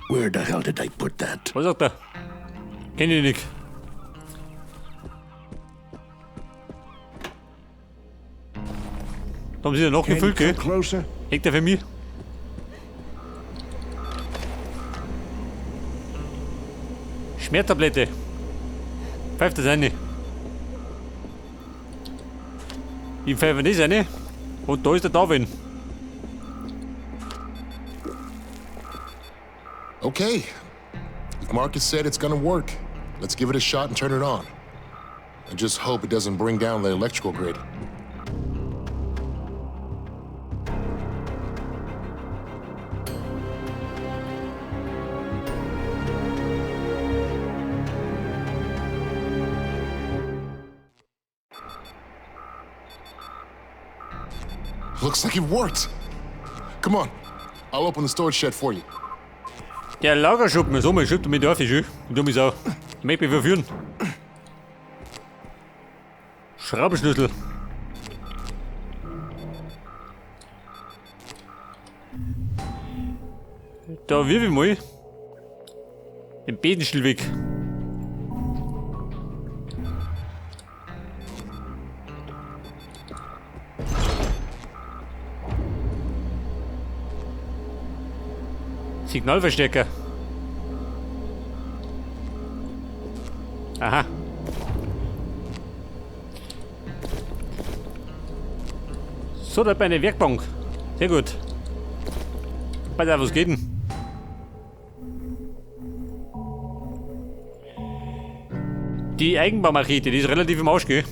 Where the hell did I put that? Was sagt er? Kenn ich nicht. Da haben sie ja noch Can you gefüllt, come gell? closer? Hängt der für mich? Schmerztablette. Pfeift das eine. Ich pfeife das eine. Und da ist der Darwin. Okay. If Marcus said it's gonna work, let's give it a shot and turn it on. I just hope it doesn't bring down the electrical grid. Looks like it worked. Come on, I'll open the storage shed for you. Der Lagerschuppen, so mal schüttet mit auf, schön. Du dumme Sau. Ich möchte mich verführen. Schraubenschlüssel. Da wirf ich mal den Betenstiel weg. Signalverstärker. Aha. So, da bei einer Werkbank. Sehr gut. Pass auf, was geht denn? Die Eigenbaumachete, die ist relativ im Arsch, gell?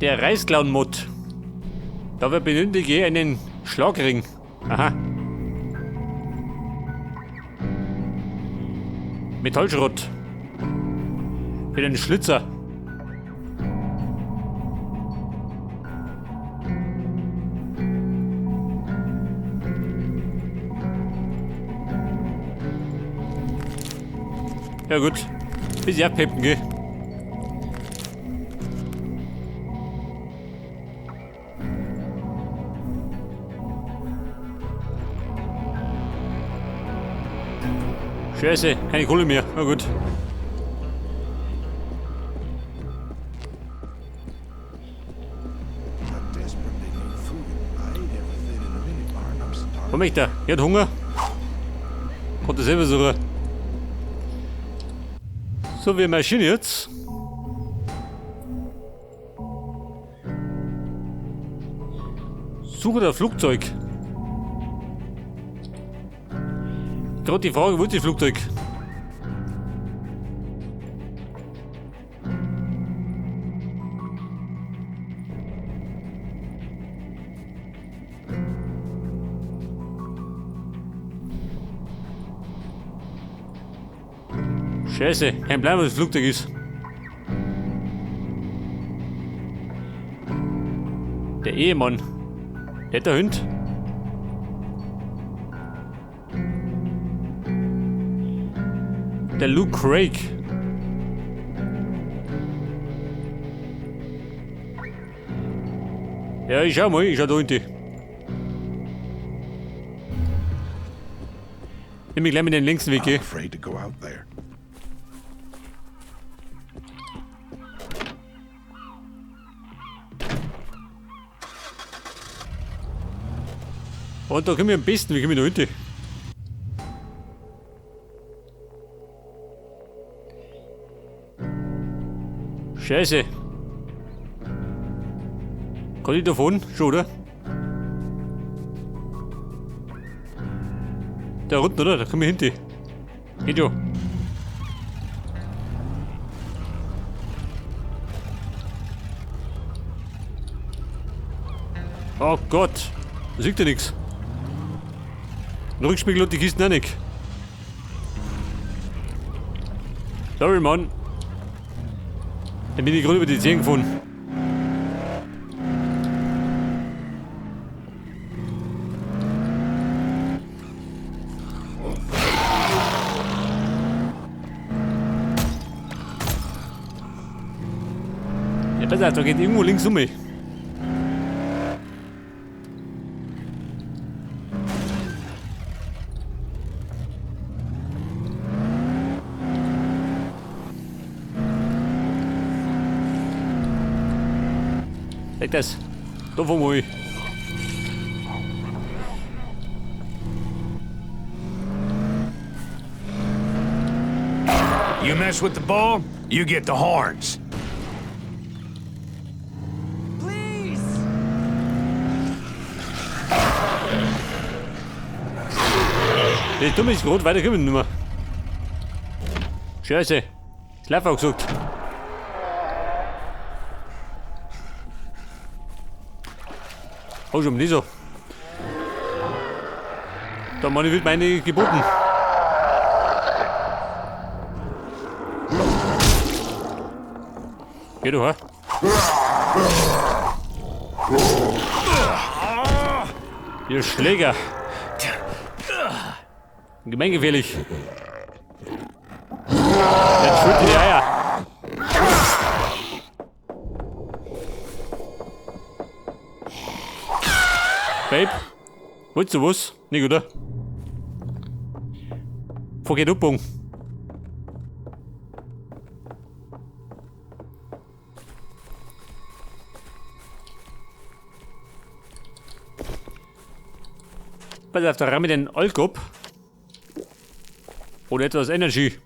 Der Reißklauen-Mod. Dafür benötige ich einen Schlagring. Aha. Metallschrott. Für den Schlitzer. Ja gut. Bis abheppen, gell? Scheiße, keine Kohle mehr. Na gut. Was möchte er? Er hat Hunger. Konnte selber suchen. So, wir marschieren jetzt. Suche das Flugzeug. Gerade die Frage, wo ist das Flugzeug? Scheiße, kein Plan, was das Flugzeug ist. Der Ehemann. Der Hund. Der Luke Craig. Ja, ich schau mal, ich schau da hinten. Nimm mich gleich mit den längsten Weg, I'm gell? afraid to go out there. Und da können wir am besten, wie können wir da hinten? Scheiße. Kann ich davon? Schon, oder? Da unten, oder? Da kommen wir hinten. Geht ja. Oh Gott. Da sieht ja nichts. Ein Rückspiegel hat die Kisten auch nicht. Sorry, Mann. Dann bin ich gerade über die Zehen gefahren. Ja, besser, da geht irgendwo links um mich. Leg das. Da wo muss ich. You mess with the bull, you get the horns. Der Dumme ist rot, weiter kommen nicht mehr. Scheiße. Schlaf auch gesagt. Oh, schon nicht so. Da Mann, ich will meine geboten. Geh du, ha? Ihr Schläger. Gemeingefährlich. Jetzt schüttet die Eier. Babe, willst du was? Nicht, oder? Vorgeht Uppung. Pass auf, da ramme ich den Alkop. Oder etwas Energy.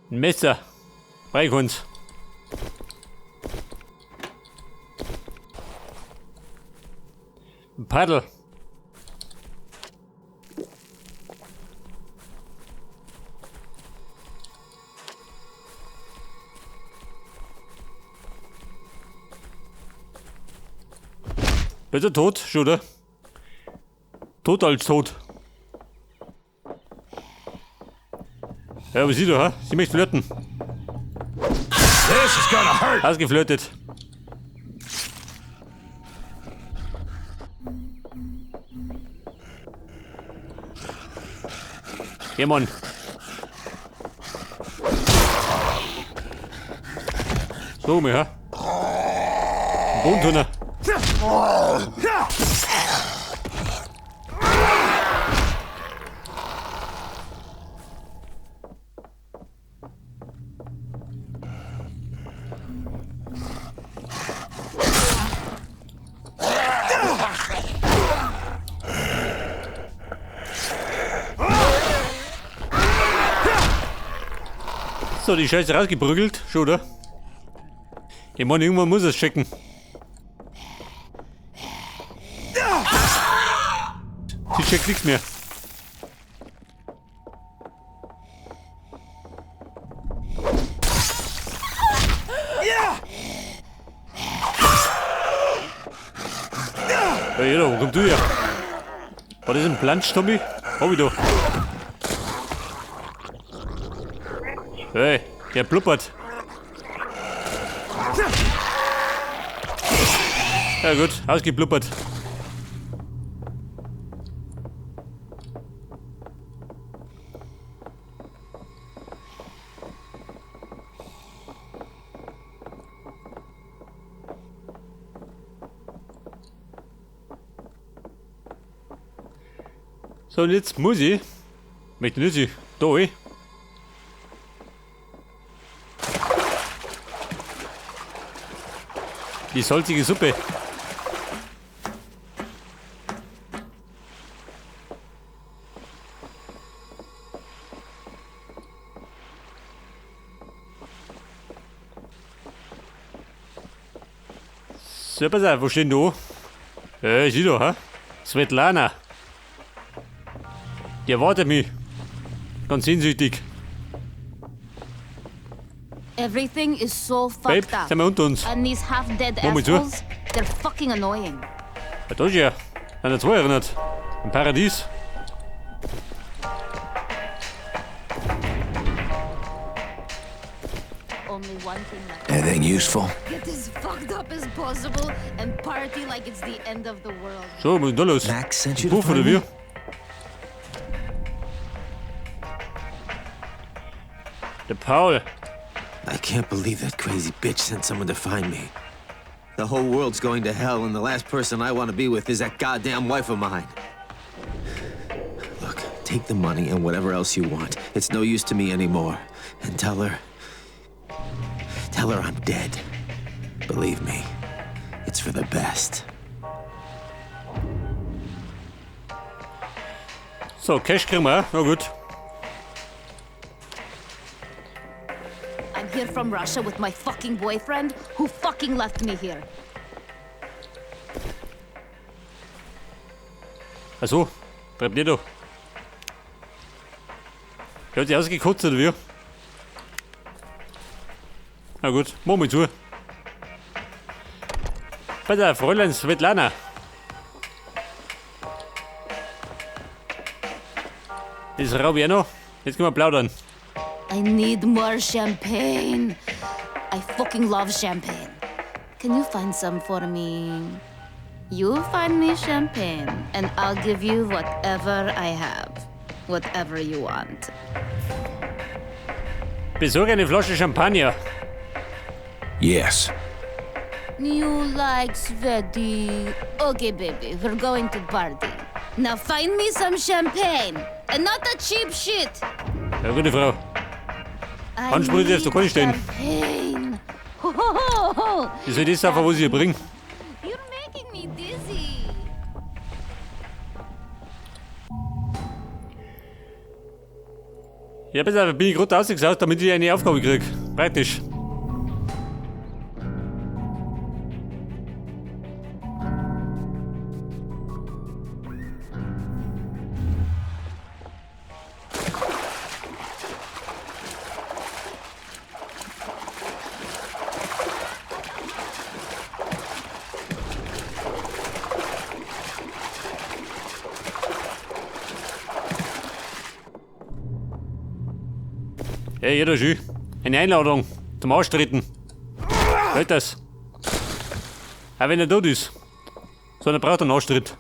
Ein Messer. Reichhund. Ein Paddel. Bist du tot, Schuder? Tot als tot. Ja, aber sieh du, ha? Sie möchte flirten. This is gonna hurt. Ausgeflirtet. Ja, Mann. So, mir, ha? Bodenturner. So, die Scheiße rausgeprügelt, schon, oder? Ich meine, irgendwann muss es checken. Sie checkt nichts mehr. Hey, jeder, wo kommst du her? War das ein Plansch, Tommy? Hab ich doch. Hey, der blubbert. Ja gut, ausgeblubbert. So, und jetzt muss ich. Möchte nicht da eh. Die salzige Suppe. So, pass auf, wo stehen du? Sieh doch, ha? Svetlana. Die erwartet mich. Ganz sehnsüchtig. Everything is so Babe, fucked up. sind wir unter uns. And these half-dead Mach mal zu. assholes, they're fucking annoying. Ja, da ist ja. An der 2 erinnert. Im Paradies. Only one thing left. Anything useful? Get as fucked up as possible and party like it's the end of the world. So, was ist denn da los? Max sent you to Puff oder find wie? me? Der Paul. I can't believe that crazy bitch sent someone to find me. The whole world's going to hell, and the last person I want to be with is that goddamn wife of mine. Look, take the money and whatever else you want. It's no use to me anymore. And tell her I'm dead. Believe me, it's for the best. So, Cash kriegen wir. Na gut. I'm here from Russia with my fucking boyfriend who fucking left me here. Achso, bleib nicht da. Der hat sich ausgekotzt, oder wie? Na gut, machen wir zu. Bei der Fräulein Svetlana. Das raub ich noch. Jetzt können wir plaudern. I need more champagne. I fucking love champagne. Can you find some for me? You find me champagne, and I'll give you whatever I have. Whatever you want. Besorge eine Flasche Champagner. Yes. You like Sveti? Okay, baby, we're going to party. Now find me some champagne, and not the cheap shit. Ja, gute Frau. I Ansprüche darfst du gar nicht stehen. champagne. Ho, ho, ho, ho. Wie soll das einfach, was ich hier bringe? You're making me dizzy. Ja, besser bin ich gerade ausgesaugt, damit ich eine Aufgabe krieg. Praktisch. Hey, jeder schön. Eine Einladung zum Austreten. Hört das? Auch wenn er tot ist. Sondern braucht einen Austritt.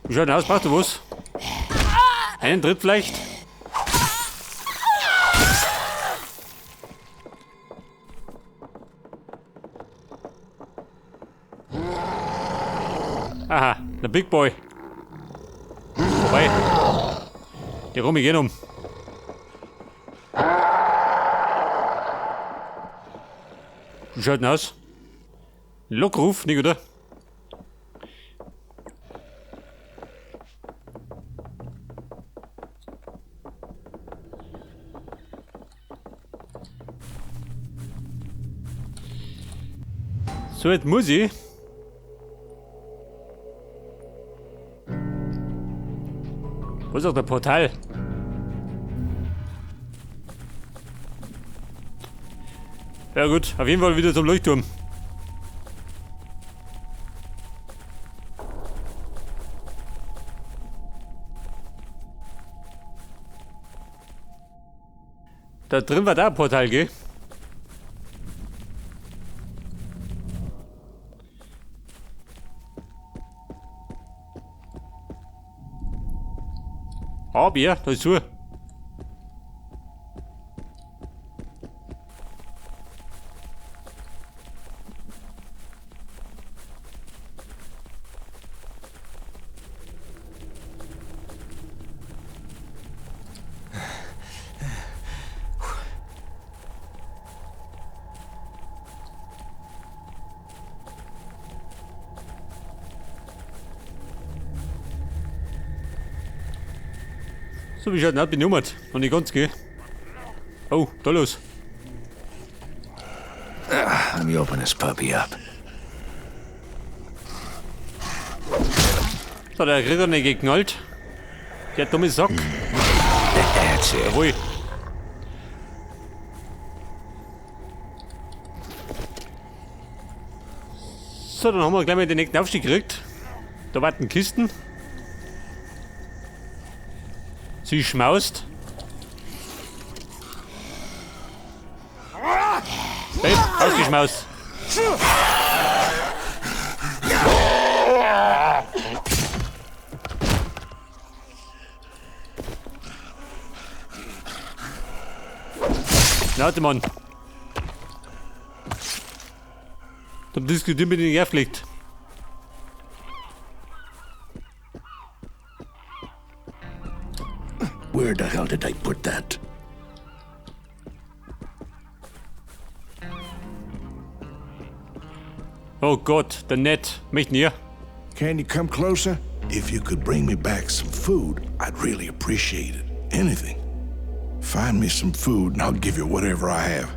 Wie schaut denn aus? Braucht er was? Einen Tritt vielleicht? Aha, der Big Boy. Vorbei. Die Romy gehen um. Wie schaut denn aus? Lockruf, nicht oder? So, jetzt muss ich. Wo ist auch der Portal? Ja gut, auf jeden Fall wieder zum Leuchtturm. Da drin war da ein Portal, gell? Bier, da ist zu. So wie schaut nicht benummert. Und nicht ganz, gell? Oh, da los. Let me open this puppy up. So, der Ritter nicht geknallt. Der dumme Sack. That's it. Jawohl. So, dann haben wir gleich mal den nächsten Aufstieg gekriegt. Da warten Kisten. Sie schmaust. Hey, ausgeschmaust. Warte, Mann. Da diskutieren mit den herfliegt. Where the hell did they put that? Oh Gott, der Ned. Mich nie. Can you come closer? If you could bring me back some food, I'd really appreciate it. Anything. Find me some food and I'll give you whatever I have.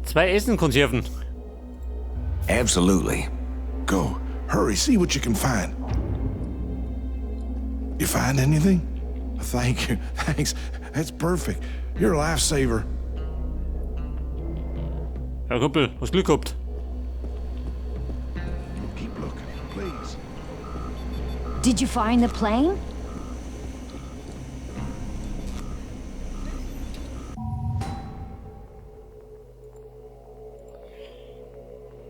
2 Essenkonserven. Absolutely. Go. Hurry, see what you can find. You find anything? Thank you. Thanks. That's perfect. You're a lifesaver. Herr Kumpel, was Glück gehabt. Keep looking, please. Did you find the plane?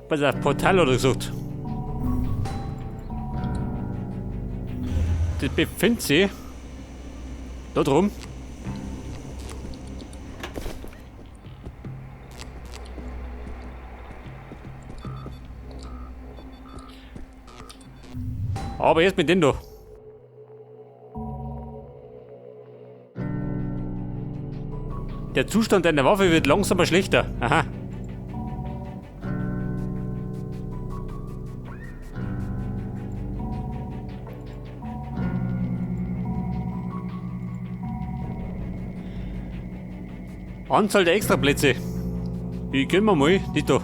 Bei der Portal oder gesucht. Das befindet sich da drum. Aber jetzt mit dem da. Der Zustand einer Waffe wird langsamer schlechter. Aha. Anzahl der Extraplätze. Die können wir mal, die da.